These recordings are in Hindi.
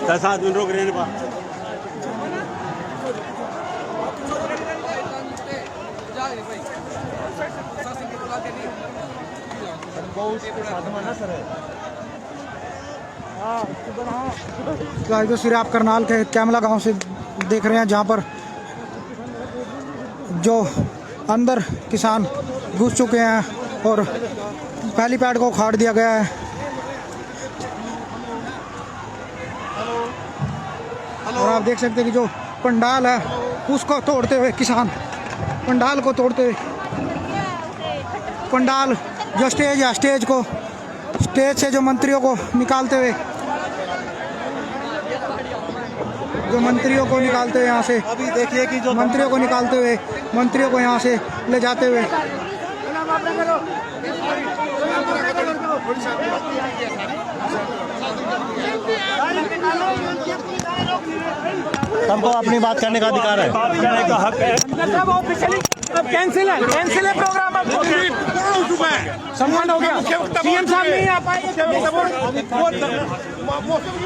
10 आदमी रोक रहे हैं। अभी देखिए कि जो मंत्रियों को निकालते हुए, मंत्रियों को यहाँ से ले जाते हुए। सबको अपनी बात करने का अधिकार है, बात करने का हक है। अब कैंसिल है प्रोग्राम, अब सम्मान हो गया। सीएम साहब नहीं आ पाए।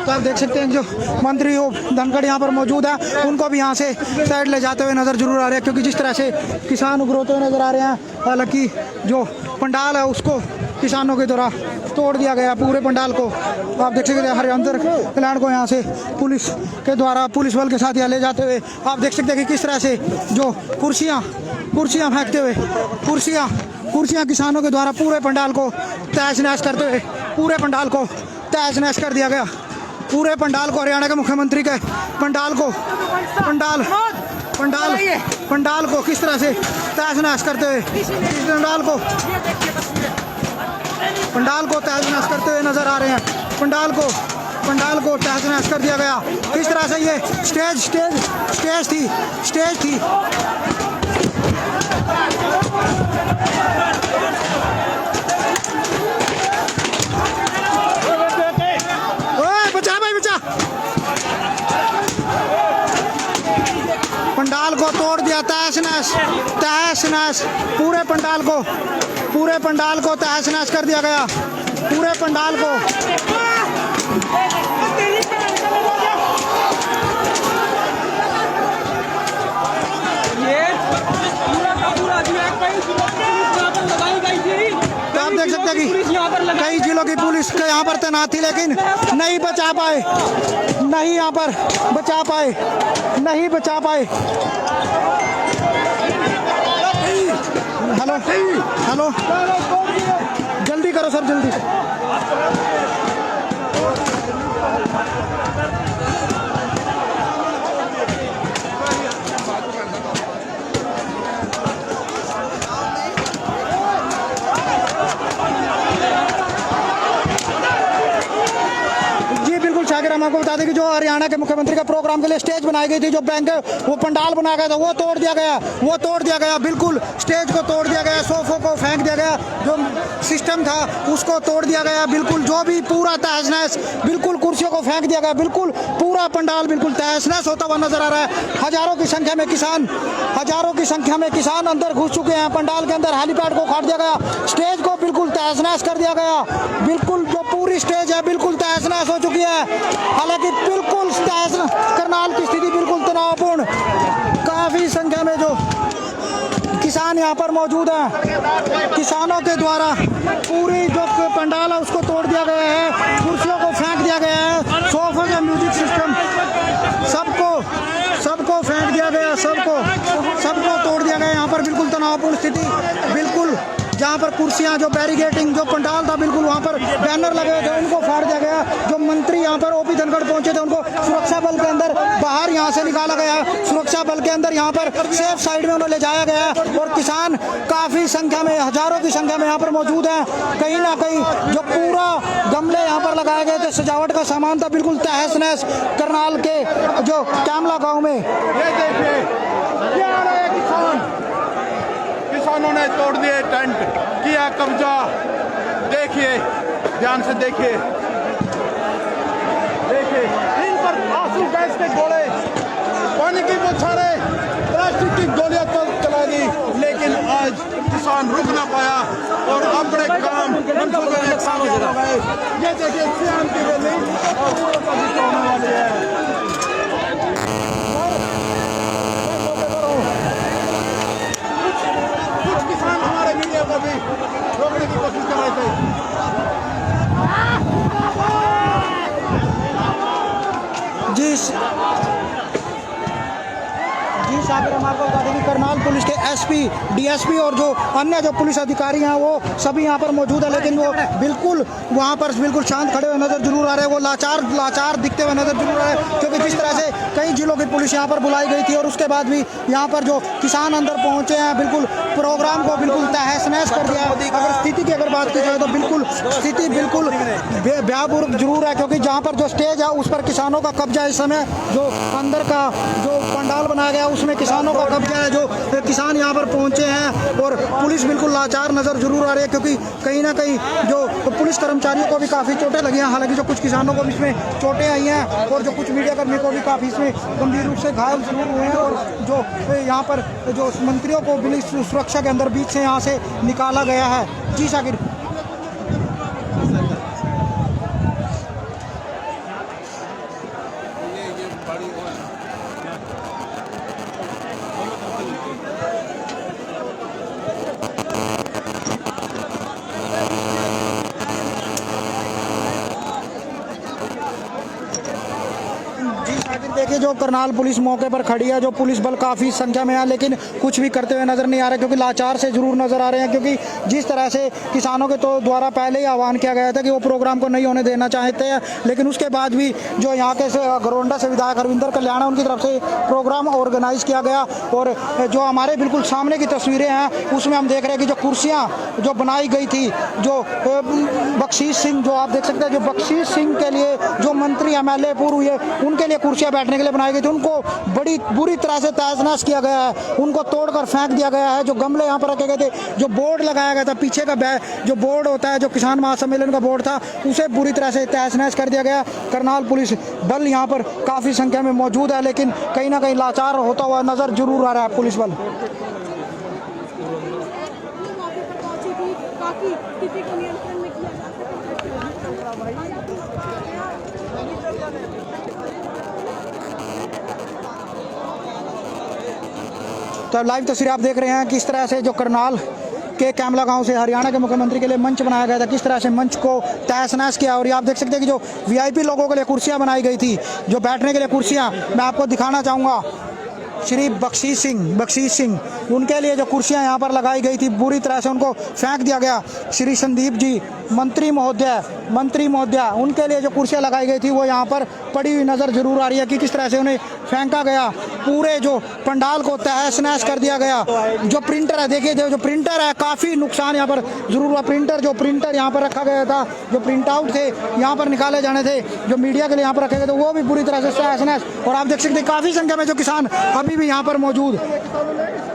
तो आप देख सकते हैं जो मंत्री हो धनखड़ यहाँ पर मौजूद है, उनको भी यहाँ से साइड ले जाते हुए नजर जरूर आ रहे हैं, क्योंकि जिस तरह से किसान उभरते हुए नजर आ रहे हैं। हालांकि जो पंडाल है उसको किसानों के द्वारा तोड़ दिया गया, पूरे पंडाल को। आप देख सकते हैं हरियाणा कल्याण को यहाँ से पुलिस के द्वारा, पुलिस बल के साथ यहाँ ले जाते हुए आप देख सकते हैं कि किस तरह से जो कुर्सियाँ फेंकते हुए, कुर्सियाँ किसानों के द्वारा पूरे पंडाल को तहस नहस करते हुए, पूरे पंडाल को तहस नहस कर दिया गया। पूरे पंडाल को, हरियाणा के मुख्यमंत्री के पंडाल को किस तरह से तहस नहस करते हुए, पंडाल को तहस नहस करते हुए नजर आ रहे हैं। पंडाल को तहस नहस कर दिया गया। किस तरह से ये स्टेज थी। पंडाल को तोड़ दिया, तहस नहस, पूरे पंडाल को तहस नहस कर दिया गया। पूरे पंडाल को तो आप देख सकते हैं कि कई जिलों की पुलिस के यहाँ पर तैनात थी, लेकिन नहीं बचा पाए। हेलो, जल्दी करो सर, जल्दी। हम आपको बता दें कि जो हरियाणा के मुख्यमंत्री का प्रोग्राम के लिए स्टेज बनाई गई थी, जो बैंक वो पंडाल बनाया गया था, वो तोड़ दिया गया। बिल्कुल स्टेज को तोड़ दिया गया, सोफों को फेंक दिया गया, जो सिस्टम था उसको तोड़ दिया गया। बिल्कुल जो भी पूरा तहस नहस, बिल्कुल कुर्सियों को फेंक दिया गया। बिल्कुल पूरा पंडाल बिल्कुल तहस नहस होता हुआ नजर आ रहा है। हजारों की संख्या में किसान अंदर घुस चुके हैं पंडाल के अंदर। हेलीपैड को उखाड़ दिया गया, स्टेज को बिल्कुल तहस नहस कर दिया गया। बिल्कुल जो पूरी स्टेज है बिल्कुल तहस नहस हो चुकी है। हालांकि बिल्कुल करनाल की स्थिति बिल्कुल तनावपूर्ण, काफी संख्या में जो किसान यहाँ पर मौजूद हैं। किसानों के द्वारा पूरी जो पंडाल है उसको तोड़ दिया गया है, कुर्सियों को फेंक दिया गया है, सोफा का म्यूजिक सिस्टम सबको फेंक दिया गया, सबको तोड़ दिया गया। यहाँ पर बिल्कुल तनावपूर्ण स्थिति, बिल्कुल जहाँ पर कुर्सियाँ, जो बैरिकेटिंग, जो पंडाल था, बिल्कुल वहाँ पर बैनर लगे हुए थे, उनको फाड़ दिया गया। जो मंत्री यहाँ पर ओपी धनखड़ पहुंचे थे, उनको सुरक्षा बल के अंदर बाहर यहाँ से निकाला गया, सुरक्षा बल के अंदर यहाँ पर सेफ साइड में उन्हें ले जाया गया। और किसान काफ़ी संख्या में, हजारों की संख्या में यहाँ पर मौजूद हैं। कहीं ना कहीं जो पूरा गमले यहाँ पर लगाए गए थे, सजावट का सामान था, बिल्कुल तहस नहस करनाल के जो कैमला गाँव में। किसानों ने तोड़ दिए टेंट, किया कब्जा। देखिए, ध्यान से देखिए, इन पर आंसू गैस के गोले, पानी की बौछारें, प्लास्टिक की गोलियां तो चला दी, लेकिन आज किसान रुक ना पाया। और अपने काम नुकसान हो जाएगा। ये देखिए सियाम की रैली होने वाली है। कुछ किसान हमारे मीडिया को भी रोकने की कोशिश कर रहे थे। जी साबिर, हमारे को बता दें कि करनाल पुलिस के एसपी, डीएसपी और जो अन्य जो पुलिस अधिकारी हैं वो सभी यहाँ पर मौजूद है, लेकिन वो बिल्कुल वहाँ पर बिल्कुल शांत खड़े हुए नजर जरूर आ रहे हैं। वो लाचार दिखते हुए नजर जरूर आ रहे हैं, क्योंकि जिस तरह से कई जिलों की पुलिस यहाँ पर बुलाई गई थी और उसके बाद भी यहाँ पर जो किसान अंदर पहुँचे हैं बिल्कुल प्रोग्राम को बिल्कुल तहस नहस कर दिया है। अगर स्थिति की अगर बात की जाए तो बिल्कुल स्थिति बिल्कुल भयावह जरूर है, क्योंकि जहाँ पर जो स्टेज है उस पर किसानों का कब्जा है। इस समय जो अंदर का जो पंडाल बनाया गया उसमें किसानों का कब्जा है। जो किसान यहाँ पर पहुँचे हैं और पुलिस बिल्कुल लाचार नज़र जरूर आ रही है, क्योंकि कहीं ना कहीं जो पुलिस कर्मचारियों को भी काफ़ी चोटें लगी हैं। हालांकि जो कुछ किसानों को भी इसमें चोटें आई हैं और जो कुछ मीडिया कर्मी को भी काफ़ी इसमें गंभीर रूप से घायल जरूर हुए हैं। और जो यहाँ पर जो मंत्रियों को पुलिस सुरक्षा के अंदर बीच से यहाँ से निकाला गया है। जी शाकिर। देखिए जो करनाल पुलिस मौके पर खड़ी है, जो पुलिस बल काफ़ी संख्या में है, लेकिन कुछ भी करते हुए नज़र नहीं आ रहे, क्योंकि लाचार से ज़रूर नज़र आ रहे हैं। क्योंकि जिस तरह से किसानों के तो द्वारा पहले ही आह्वान किया गया था कि वो प्रोग्राम को नहीं होने देना चाहते हैं, लेकिन उसके बाद भी जो यहाँ के घरोंडा से विधायक हरविंदर कल्याण उनकी तरफ से प्रोग्राम ऑर्गेनाइज किया गया। और जो हमारे बिल्कुल सामने की तस्वीरें हैं उसमें हम देख रहे हैं कि जो कुर्सियाँ जो बनाई गई थी, जो बख्शीश सिंह, जो आप देख सकते हैं, जो बख्शीश सिंह के लिए जो मंत्री MLA पूर्व हुए उनके लिए कुर्सियाँ बैठने के लिए बनाई गई थी, उनको बड़ी बुरी तरह से तहस नहस किया गया है, उनको तोड़कर फेंक दिया गया है। जो गमले यहाँ पर रखे गए थे, जो बोर्ड लगाया गया था पीछे का जो बोर्ड होता है, जो किसान महासम्मेलन का बोर्ड था, उसे बुरी तरह से तहस नहस कर दिया गया। करनाल पुलिस बल यहाँ पर काफ़ी संख्या में मौजूद है, लेकिन कहीं ना कहीं लाचार होता हुआ नजर जरूर आ रहा है पुलिस बल। तो लाइव तस्वीर आप देख रहे हैं किस तरह से जो करनाल के कैमला गांव से हरियाणा के मुख्यमंत्री के लिए मंच बनाया गया था, किस तरह से मंच को तहस नहस किया। और ये आप देख सकते हैं कि जो VIP लोगों के लिए कुर्सियां बनाई गई थी, जो बैठने के लिए कुर्सियां, मैं आपको दिखाना चाहूँगा। श्री बख्शीश सिंह उनके लिए जो कुर्सियां यहाँ पर लगाई गई थी बुरी तरह से उनको फेंक दिया गया। श्री संदीप जी मंत्री महोदया उनके लिए जो कुर्सियां लगाई गई थी वो यहाँ पर पड़ी हुई नज़र जरूर आ रही है कि किस तरह से उन्हें फेंका गया। पूरे जो पंडाल को तहस नहस कर दिया गया। जो प्रिंटर है, देखिए जो प्रिंटर है, काफ़ी नुकसान यहाँ पर जरूर हुआ। प्रिंटर यहाँ पर रखा गया था, जो प्रिंट आउट थे यहाँ पर निकाले जाने थे, जो मीडिया के लिए यहाँ पर रखे गए थे, वो भी बुरी तरह से तहस नहस। और आप देख सकते हैं काफ़ी संख्या में जो किसान अभी भी यहाँ पर मौजूद।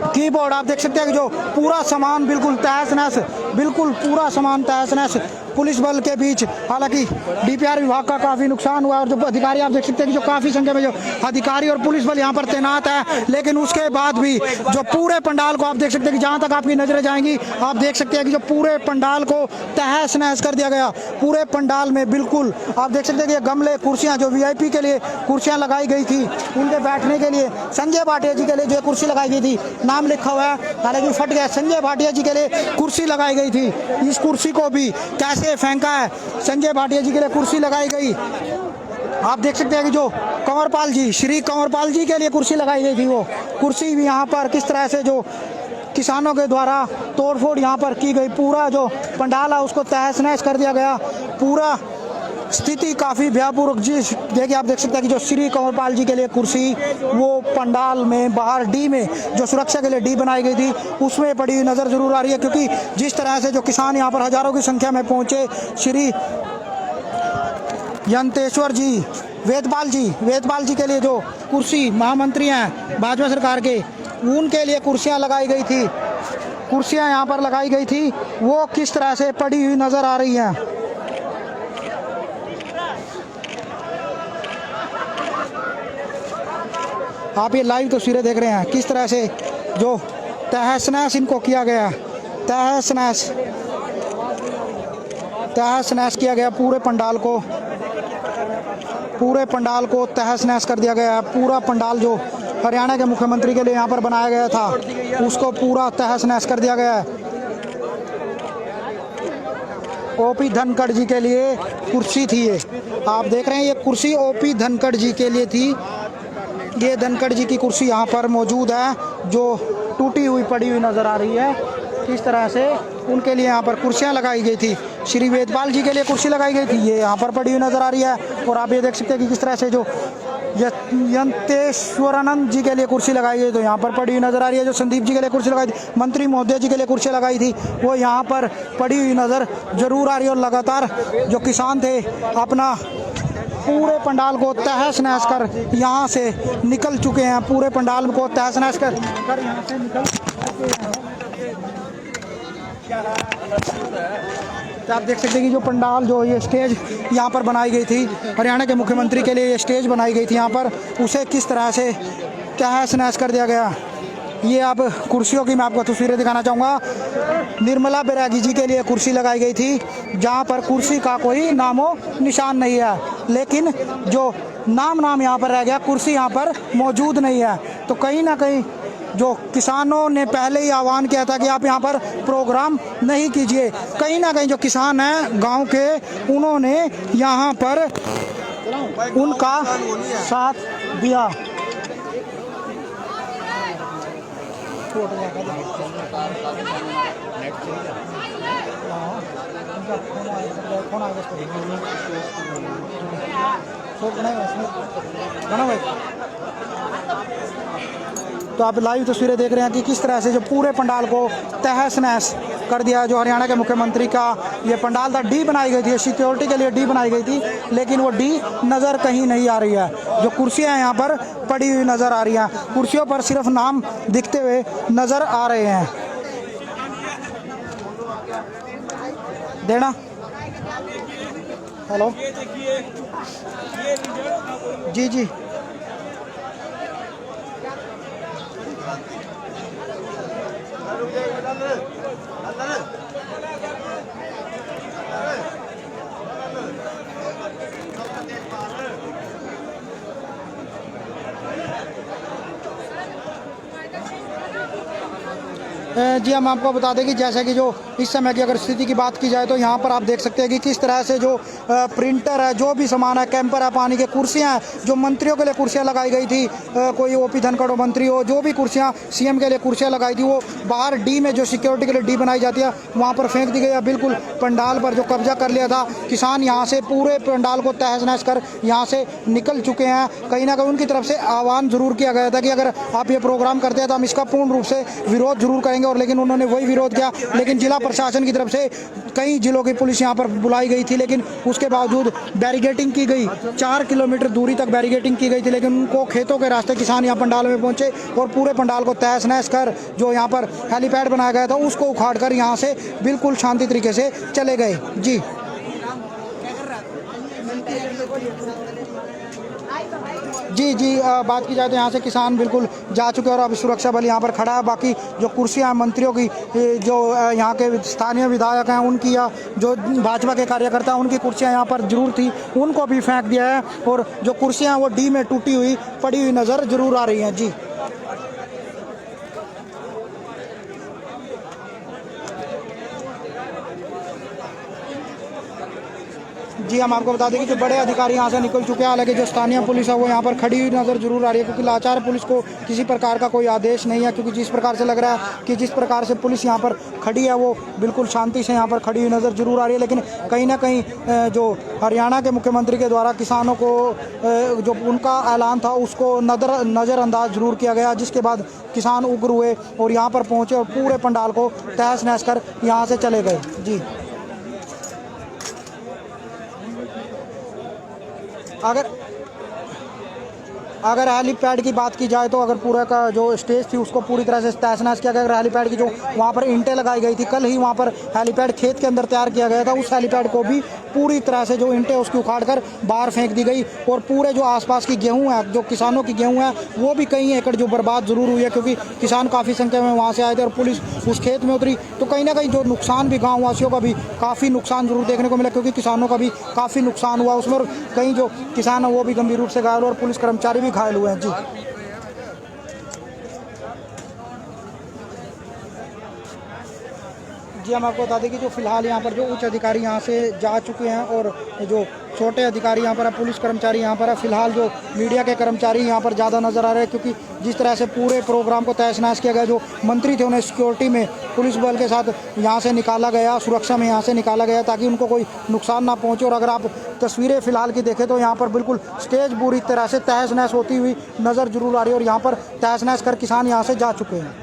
कीबोर्ड आप देख सकते हैं कि जो पूरा सामान बिल्कुल तहस नहस, बिल्कुल पूरा सामान तहस नहस पुलिस बल के बीच। हालांकि DPR विभाग का काफ़ी नुकसान हुआ और जो अधिकारी आप देख सकते हैं कि जो काफ़ी संख्या में जो अधिकारी और पुलिस बल यहाँ पर तैनात है, लेकिन उसके बाद भी जो पूरे पंडाल को आप देख सकते हैं कि जहाँ तक आपकी नजरें जाएंगी आप देख सकते हैं कि जो पूरे पंडाल को तहस नहस कर दिया गया। पूरे पंडाल में बिल्कुल आप देख सकते हैं कि ये गमले, कुर्सियाँ, जो VIP के लिए कुर्सियाँ लगाई गई थी उनके बैठने के लिए, संजय भाटिया जी के लिए जो कुर्सी लगाई गई थी, नाम लिखा हुआ है हालांकि फट गया, संजय भाटिया जी के लिए कुर्सी लगाई गई थी। इस कुर्सी को भी कैसे फेंका है, संजय भाटिया जी के लिए कुर्सी लगाई गई। आप देख सकते हैं कि जो श्री कंवरपाल जी के लिए कुर्सी लगाई गई थी, वो कुर्सी भी यहाँ पर किस तरह से जो किसानों के द्वारा तोड़फोड़ यहाँ पर की गई। पूरा जो पंडाल है उसको तहस नहस कर दिया गया। पूरा स्थिति काफ़ी भयापूर्वक। जी देखिए आप देख सकते हैं कि जो श्री कंवरपाल जी के लिए कुर्सी वो पंडाल में बाहर D में जो सुरक्षा के लिए D बनाई गई थी उसमें पड़ी हुई नज़र जरूर आ रही है। क्योंकि जिस तरह से जो किसान यहाँ पर हज़ारों की संख्या में पहुँचे, श्री यंतेश्वर जी वेदपाल जी के लिए जो कुर्सी महामंत्री हैं भाजपा सरकार के, उनके लिए कुर्सियाँ लगाई गई थी, कुर्सियाँ यहाँ पर लगाई गई थी, वो किस तरह से पड़ी हुई नज़र आ रही हैं। आप ये लाइव तस्वीरें देख रहे हैं किस तरह से जो तहस नहस इनको किया गया, तहस नहस। तहस नहस किया गया। पूरे पंडाल को तहस नहस कर दिया गया। पूरा पंडाल जो हरियाणा के मुख्यमंत्री के लिए यहाँ पर बनाया गया था उसको पूरा तहस नहस कर दिया गया है। ओपी धनखड़ जी के लिए कुर्सी थी ये, आप देख रहे हैं ये कुर्सी ओपी धनखड़ जी के लिए थी। ये धनखड़ जी की कुर्सी यहाँ पर मौजूद है जो टूटी हुई पड़ी हुई नज़र आ रही है। किस तरह से उनके लिए यहाँ पर कुर्सियाँ लगाई गई थी। श्री वेदपाल जी के लिए कुर्सी लगाई गई थी, ये यहाँ पर पड़ी हुई नज़र आ रही है। और आप ये देख सकते हैं कि किस तरह से जो यंतेश्वरानंद जी के लिए कुर्सी लगाई गई तो यहाँ पर पड़ी हुई नज़र आ रही है। जो संदीप जी के लिए कुर्सी लगाई थी, मंत्री महोदय जी के लिए कुर्सी लगाई थी, वो यहाँ पर पड़ी हुई नज़र जरूर आ रही है। और लगातार जो किसान थे अपना पूरे पंडाल को तहस नहस कर यहाँ से निकल चुके हैं। पूरे पंडाल को तहस नहस कर यहाँ से निकल चुके हैं। तो आप देख सकते हैं कि जो पंडाल जो ये स्टेज यहाँ पर बनाई गई थी हरियाणा के मुख्यमंत्री के लिए, ये स्टेज बनाई गई थी यहाँ पर, उसे किस तरह से तहस नहस कर दिया गया। ये आप कुर्सियों की मैं आपको तस्वीरें दिखाना चाहूँगा। निर्मला बैरागी जी के लिए कुर्सी लगाई गई थी जहाँ पर कुर्सी का कोई नामो निशान नहीं है, लेकिन जो नाम यहाँ पर रह गया, कुर्सी यहाँ पर मौजूद नहीं है। तो कहीं ना कहीं जो किसानों ने पहले ही आह्वान किया था कि आप यहाँ पर प्रोग्राम नहीं कीजिए, कहीं ना कहीं जो किसान हैं गांव के, उन्होंने यहाँ पर उनका साथ दिया। तो आप लाइव तस्वीरें देख रहे हैं कि किस तरह से जो पूरे पंडाल को तहस नहस कर दिया। जो हरियाणा के मुख्यमंत्री का ये पंडाल था, डी बनाई गई थी, सिक्योरिटी के लिए डी बनाई गई थी, लेकिन वो डी नज़र कहीं नहीं आ रही है। जो कुर्सियां यहाँ पर पड़ी हुई नज़र आ रही हैं, कुर्सियों पर सिर्फ नाम दिखते हुए नज़र आ रहे हैं। देना हेलो जी जी जी हम आपको बता दें कि जैसा कि जो इस समय की अगर स्थिति की बात की जाए तो यहाँ पर आप देख सकते हैं कि किस तरह से जो प्रिंटर है, जो भी सामान है, कैंपर है, पानी के कुर्सियाँ हैं, जो मंत्रियों के लिए कुर्सियाँ लगाई गई थी, कोई ओपी धनखड़ मंत्री हो, जो भी कुर्सियाँ सीएम के लिए कुर्सियाँ लगाई थी, वो बाहर डी में जो सिक्योरिटी के लिए डी बनाई जाती है वहाँ पर फेंक दी गई है। बिल्कुल पंडाल पर जो कब्जा कर लिया था किसान, यहाँ से पूरे पंडाल को तहस नहस कर यहाँ से निकल चुके हैं। कहीं ना कहीं उनकी तरफ से आह्वान जरूर किया गया था कि अगर आप ये प्रोग्राम करते हैं तो हम इसका पूर्ण रूप से विरोध जरूर करेंगे, और लेकिन उन्होंने वही विरोध किया। लेकिन जिला प्रशासन की तरफ से कई जिलों की पुलिस यहाँ पर बुलाई गई थी, लेकिन उसके बावजूद बैरिकेडिंग की गई, 4 किलोमीटर दूरी तक बैरिकेडिंग की गई थी, लेकिन उनको खेतों के रास्ते किसान यहाँ पंडाल में पहुंचे और पूरे पंडाल को तहस नहस कर जो यहाँ पर हेलीपैड बनाया गया था उसको उखाड़ कर यहाँ से बिल्कुल शांति तरीके से चले गए। जी जी जी बात की जाए तो यहाँ से किसान बिल्कुल जा चुके हैं और अब सुरक्षा बल यहाँ पर खड़ा है। बाकी जो कुर्सियाँ मंत्रियों की, जो यहाँ के स्थानीय विधायक हैं उनकी, या जो भाजपा के कार्यकर्ता उनकी कुर्सियाँ यहाँ पर जरूर थी, उनको भी फेंक दिया है। और जो कुर्सियाँ वो डी में टूटी हुई पड़ी हुई नज़र जरूर आ रही हैं। जी जी हम आपको बता दें कि जो बड़े अधिकारी यहाँ से निकल चुके हैं, हालांकि जो स्थानीय पुलिस है वो यहाँ पर खड़ी हुई नज़र जरूर आ रही है, क्योंकि लाचार पुलिस को किसी प्रकार का कोई आदेश नहीं है। क्योंकि जिस प्रकार से लग रहा है कि जिस प्रकार से पुलिस यहाँ पर खड़ी है वो बिल्कुल शांति से यहाँ पर खड़ी हुई नज़र जरूर आ रही है। लेकिन कहीं ना कहीं जो हरियाणा के मुख्यमंत्री के द्वारा किसानों को जो उनका ऐलान था उसको नज़रअंदाज जरूर किया गया, जिसके बाद किसान उग्र हुए और यहाँ पर पहुँचे और पूरे पंडाल को तहस नहस कर यहाँ से चले गए। जी अगर अगर हेलीपैड की बात की जाए तो अगर पूरा का जो स्टेज थी उसको पूरी तरह से तहस-नहस किया गया। अगर हेलीपैड की जो वहाँ पर ईंटें लगाई गई थी, कल ही वहाँ पर हेलीपैड खेत के अंदर तैयार किया गया था, उस हेलीपैड को भी पूरी तरह से जो ईंटें उसकी उखाड़ कर बाहर फेंक दी गई। और पूरे जो आसपास की गेहूँ है, जो किसानों की गेहूँ है, वो भी कई एकड़ जो बर्बाद ज़रूर हुई है, क्योंकि किसान काफ़ी संख्या में वहाँ से आए थे और पुलिस उस खेत में उतरी। तो कहीं ना कहीं जो नुकसान भी गाँव वासियों का भी काफ़ी नुकसान ज़रूर देखने को मिला, क्योंकि किसानों का भी काफ़ी नुकसान हुआ उसमें। और कई जो किसान हैं वो भी गंभीर रूप से घायल और पुलिस कर्मचारी भी घायल हुए हैं। जी जी, हम आपको बता दें कि जो फिलहाल यहाँ पर जो उच्च अधिकारी यहाँ से जा चुके हैं और जो छोटे अधिकारी यहाँ पर है, पुलिस कर्मचारी यहाँ पर है। फिलहाल जो मीडिया के कर्मचारी यहाँ पर ज़्यादा नज़र आ रहे हैं, क्योंकि जिस तरह से पूरे प्रोग्राम को तहस-नहस किया गया, जो मंत्री थे उन्हें सिक्योरिटी में पुलिस बल के साथ यहाँ से निकाला गया, सुरक्षा में यहाँ से निकाला गया ताकि उनको कोई नुकसान ना पहुँचे। और अगर आप तस्वीरें फिलहाल की देखें तो यहाँ पर बिल्कुल स्टेज पूरी तरह से तहस-नहस होती हुई नज़र जरूर आ रही है और यहाँ पर तहस-नहस कर किसान यहाँ से जा चुके हैं।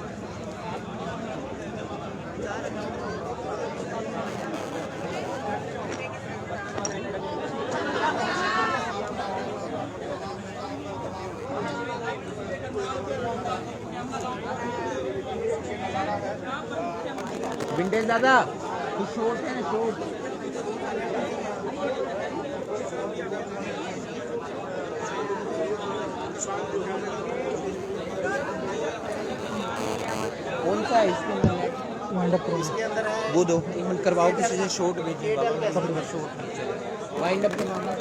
विंटेज दादा शॉर्ट है शॉर्ट कौन सा है इसके अंदर वो दो पेमेंट करवाओ किसी से शॉर्ट भेजिए बाबा शॉर्ट वाइंड अप करवाना।